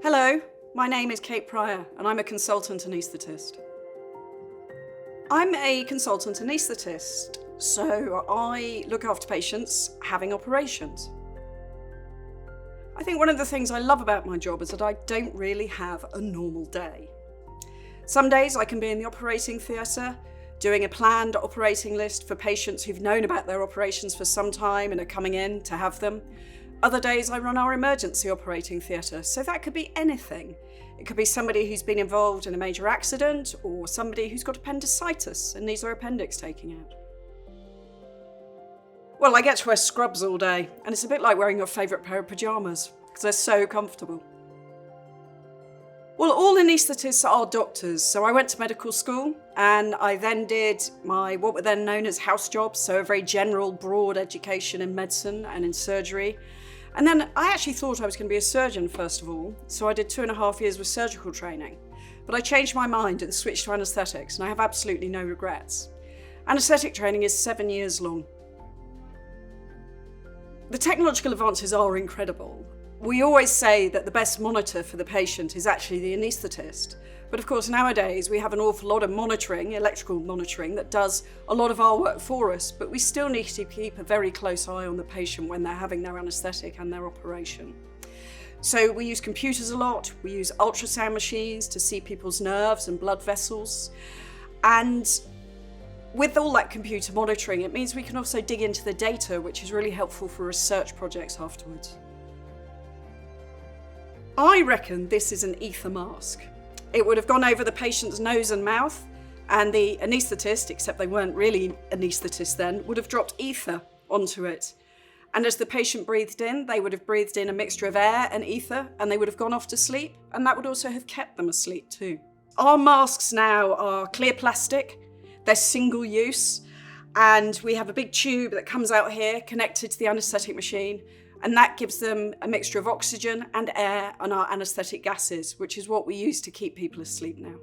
Hello, my name is Kate Pryor and I'm a consultant anaesthetist. I'm a consultant anaesthetist, so I look after patients having operations. I think one of the things I love about my job is that I don't really have a normal day. Some days I can be in the operating theatre, doing a planned operating list for patients who've known about their operations for some time and are coming in to have them. Other days I run our emergency operating theatre, so that could be anything. It could be somebody who's been involved in a major accident or somebody who's got appendicitis and needs their appendix taken out. Well, I get to wear scrubs all day, and it's a bit like wearing your favourite pair of pyjamas, because they're so comfortable. Well, all anaesthetists are doctors, so I went to medical school and I then did what were then known as house jobs, so a very general, broad education in medicine and in surgery. And then I actually thought I was going to be a surgeon first of all, so I did 2.5 years with surgical training. But I changed my mind and switched to anaesthetics, and I have absolutely no regrets. Anaesthetic training is 7 years long. The technological advances are incredible. We always say that the best monitor for the patient is actually the anaesthetist. But of course, nowadays we have an awful lot of monitoring, electrical monitoring, that does a lot of our work for us, but we still need to keep a very close eye on the patient when they're having their anaesthetic and their operation. So we use computers a lot, we use ultrasound machines to see people's nerves and blood vessels. And with all that computer monitoring, it means we can also dig into the data, which is really helpful for research projects afterwards. I reckon this is an ether mask. It would have gone over the patient's nose and mouth, and the anaesthetist, except they weren't really anaesthetists then, would have dropped ether onto it. And as the patient breathed in, they would have breathed in a mixture of air and ether, and they would have gone off to sleep, and that would also have kept them asleep too. Our masks now are clear plastic, they're single use, and we have a big tube that comes out here connected to the anaesthetic machine, and that gives them a mixture of oxygen and air and our anaesthetic gases, which is what we use to keep people asleep now.